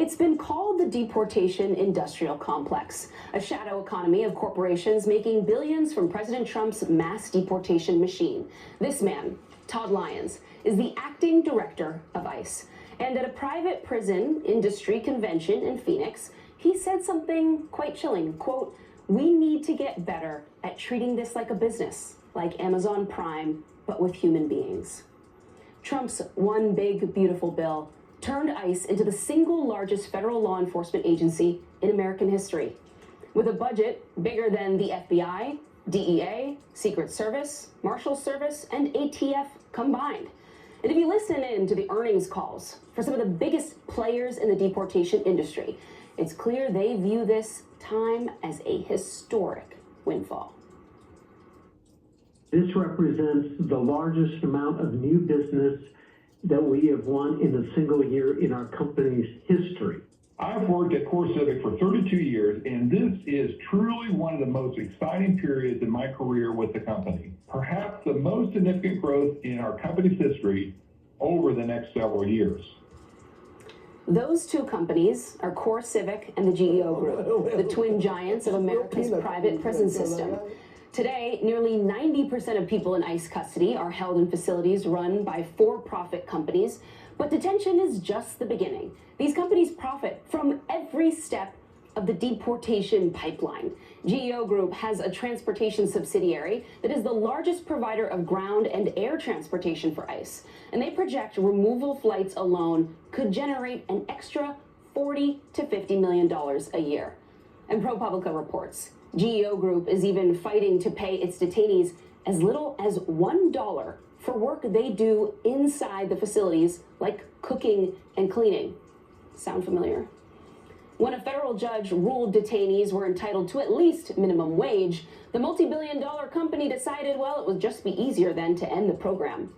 It's been called the deportation industrial complex, a shadow economy of corporations making billions from President Trump's mass deportation machine. This man, Todd Lyons, is the acting director of ICE. And at a private prison industry convention in Phoenix, he said something quite chilling. Quote, "We need to get better at treating this like a business, like Amazon Prime, but with human beings." Trump's one big, beautiful bill turned ICE into the single largest federal law enforcement agency in American history. With a budget bigger than the FBI, DEA, Secret Service, Marshal Service, and ATF combined. And if you listen in to the earnings calls for some of the biggest players in the deportation industry, it's clear they view this time as a historic windfall. This represents the largest amount of new business that we have won in a single year in our company's history. I've worked at CoreCivic for 32 years, and this is truly one of the most exciting periods in my career with the company. Perhaps the most significant growth in our company's history over the next several years. Those two companies are CoreCivic and the GEO Group, the twin giants of America's private prison system. Today, nearly 90% of people in ICE custody are held in facilities run by for-profit companies, but detention is just the beginning. These companies profit from every step of the deportation pipeline. GEO Group has a transportation subsidiary that is the largest provider of ground and air transportation for ICE, and they project removal flights alone could generate an extra $40 to $50 million a year. And ProPublica reports GEO Group is even fighting to pay its detainees as little as $1 for work they do inside the facilities, like cooking and cleaning. Sound familiar? When a federal judge ruled detainees were entitled to at least minimum wage, the multi-billion-dollar company decided, well, it would just be easier then to end the program.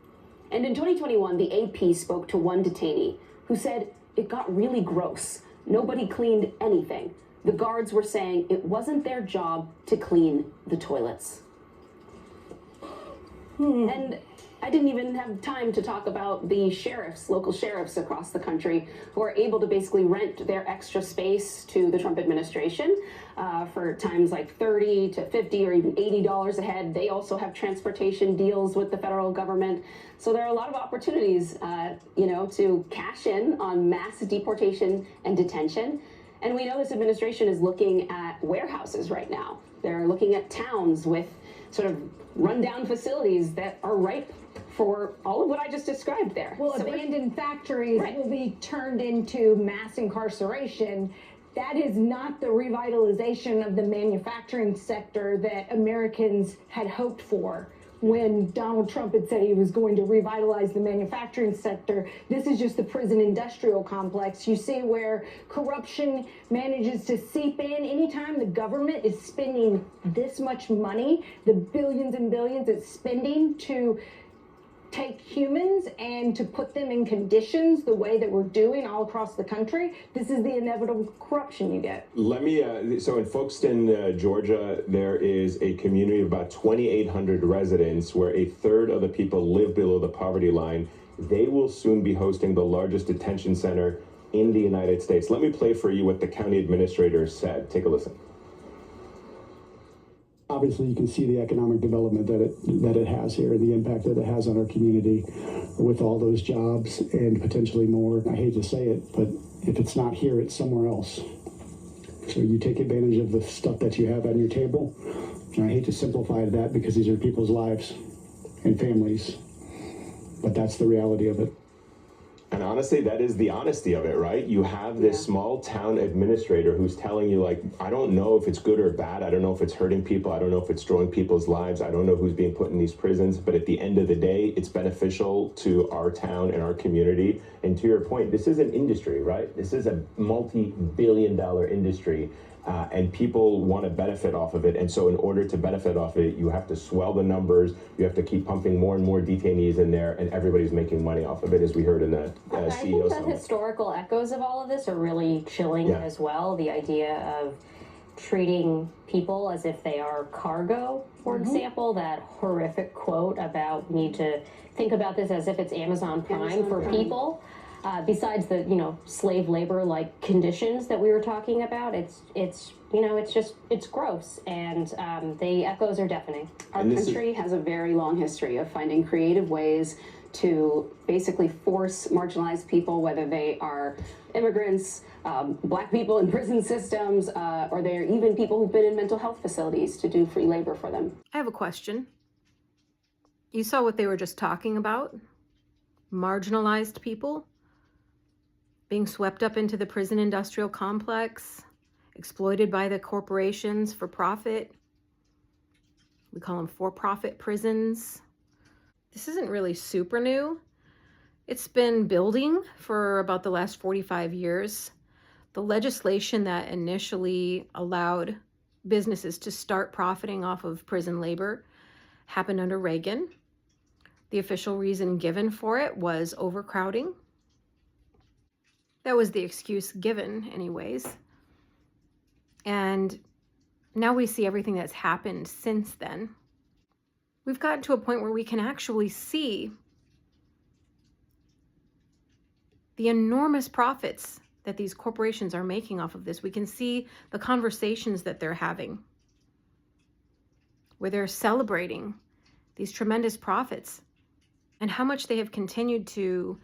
And in 2021, the AP spoke to one detainee who said it got really gross. Nobody cleaned anything. The guards were saying it wasn't their job to clean the toilets. And I didn't even have time to talk about the sheriffs, local sheriffs across the country, who are able to basically rent their extra space to the Trump administration for times like $30 to $50 or even $80 a head. They also have transportation deals with the federal government. So there are a lot of opportunities, to cash in on mass deportation and detention. And we know this administration is looking at warehouses right now. They're looking at towns with sort of rundown facilities that are ripe for all of what I just described there. Well, so abandoned factories will be turned into mass incarceration. That is not the revitalization of the manufacturing sector that Americans had hoped for. When Donald Trump had said he was going to revitalize the manufacturing sector, this is just the prison industrial complex. You see where corruption manages to seep in. Anytime the government is spending this much money, the billions and billions it's spending to take humans and to put them in conditions the way that we're doing all across the country, this is the inevitable corruption you get. Let me, so in Folkston, Georgia, there is a community of about 2,800 residents where a third of the people live below the poverty line. They will soon be hosting the largest detention center in the United States. Let me play for you what the county administrator said. Take a listen. Obviously, you can see the economic development that it has here and the impact that it has on our community with all those jobs and potentially more. I hate to say it, but if it's not here, it's somewhere else. So you take advantage of the stuff that you have on your table. And I hate to simplify that because these are people's lives and families, but that's the reality of it. And honestly, that is the honesty of it, right? You have this small town administrator who's telling you, like, I don't know if it's good or bad. I don't know if it's hurting people. I don't know if it's destroying people's lives. I don't know who's being put in these prisons. But at the end of the day, it's beneficial to our town and our community. And to your point, this is an industry, right? This is a multi-billion-dollar industry. And people want to benefit off of it. And so in order to benefit off of it, you have to swell the numbers. You have to keep pumping more and more detainees in there, and everybody's making money off of it, as we heard in the CEO I think the summit. historical echoes of all of this are really chilling as well. The idea of treating people as if they are cargo, for example, that horrific quote about we need to think about this as if it's Amazon Prime for people. Besides the, slave labor-like conditions that we were talking about, it's gross, and the echoes are deafening. Our country has a very long history of finding creative ways to basically force marginalized people, whether they are immigrants, black people in prison systems, or they're even people who've been in mental health facilities, to do free labor for them. I have a question. You saw what they were just talking about? Marginalized people being swept up into the prison industrial complex, exploited by the corporations for profit. We call them for-profit prisons. This isn't really super new. It's been building for about the last 45 years. The legislation that initially allowed businesses to start profiting off of prison labor happened under Reagan. The official reason given for it was overcrowding. That was the excuse given anyways. And now we see everything that's happened since then. We've gotten to a point where we can actually see the enormous profits that these corporations are making off of this. We can see the conversations that they're having, where they're celebrating these tremendous profits and how much they have continued to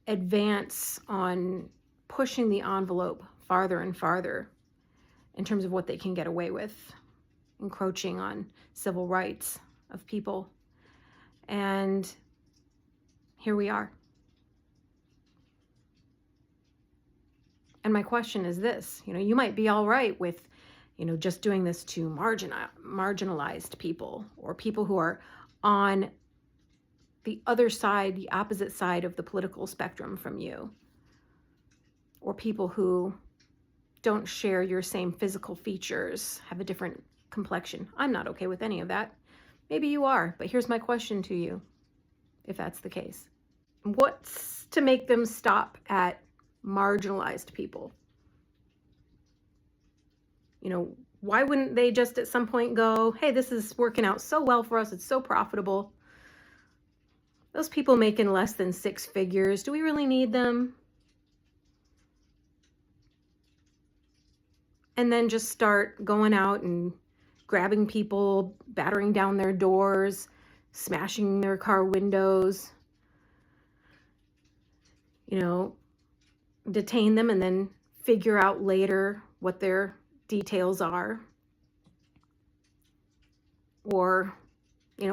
advance on pushing the envelope farther and farther in terms of what they can get away with, encroaching on civil rights of people. And here we are. And my question is this, you might be all right with, just doing this to marginalized people, or people who are on the other side, the opposite side of the political spectrum from you, or people who don't share your same physical features, have a different complexion. I'm not okay with any of that. Maybe you are, but here's my question to you, if that's the case. What's to make them stop at marginalized people? Why wouldn't they just at some point go, hey, this is working out so well for us, it's so profitable. Those people making less than 6 figures, do we really need them? And then just start going out and grabbing people, battering down their doors, smashing their car windows, detain them and then figure out later what their details are. Or,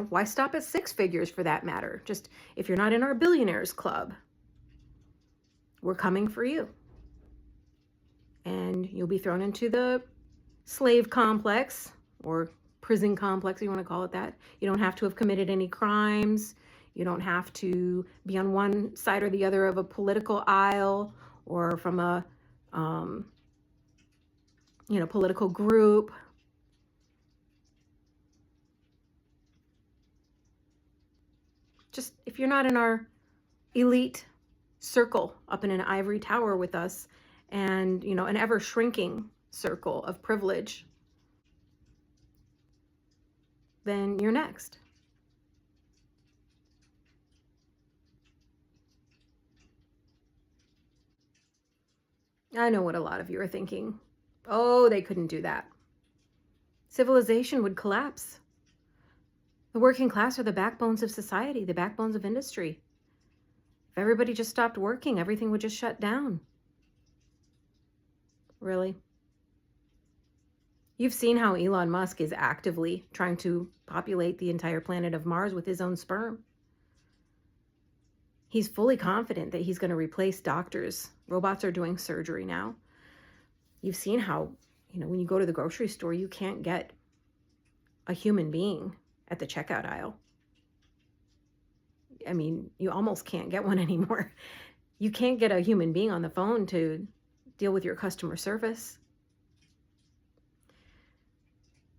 why stop at 6 figures for that matter? Just, if you're not in our billionaires club, we're coming for you. And you'll be thrown into the slave complex, or prison complex, if you want to call it that. You don't have to have committed any crimes. You don't have to be on one side or the other of a political aisle, or from a, political group. Just, if you're not in our elite circle up in an ivory tower with us, and, an ever shrinking circle of privilege, then you're next. I know what a lot of you are thinking. Oh, they couldn't do that. Civilization would collapse. The working class are the backbones of society, the backbones of industry. If everybody just stopped working, everything would just shut down. Really? You've seen how Elon Musk is actively trying to populate the entire planet of Mars with his own sperm. He's fully confident that he's going to replace doctors. Robots are doing surgery now. You've seen how, when you go to the grocery store, you can't get a human being at the checkout aisle. I mean, you almost can't get one anymore. You can't get a human being on the phone to deal with your customer service.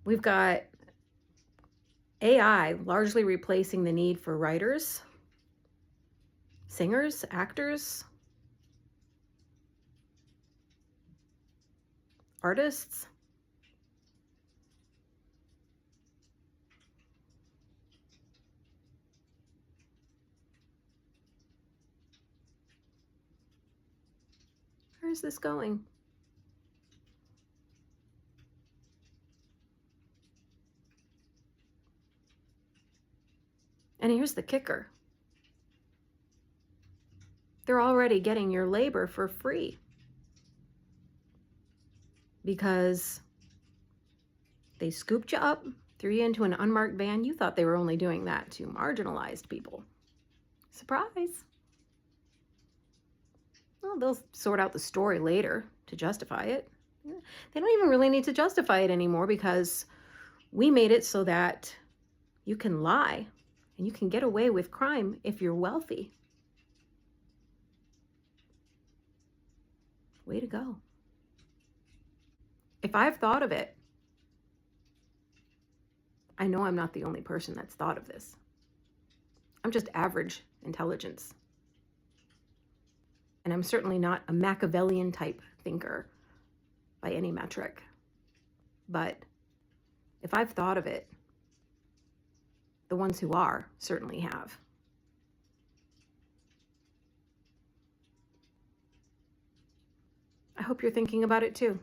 We've got AI largely replacing the need for writers, singers, actors, artists. Where is this going? And here's the kicker. They're already getting your labor for free because they scooped you up, threw you into an unmarked van. You thought they were only doing that to marginalized people. Surprise. Well, they'll sort out the story later to justify it. They don't even really need to justify it anymore because we made it so that you can lie and you can get away with crime if you're wealthy. Way to go. If I've thought of it, I know I'm not the only person that's thought of this. I'm just average intelligence. And I'm certainly not a Machiavellian type thinker by any metric. But if I've thought of it, the ones who are certainly have. I hope you're thinking about it too.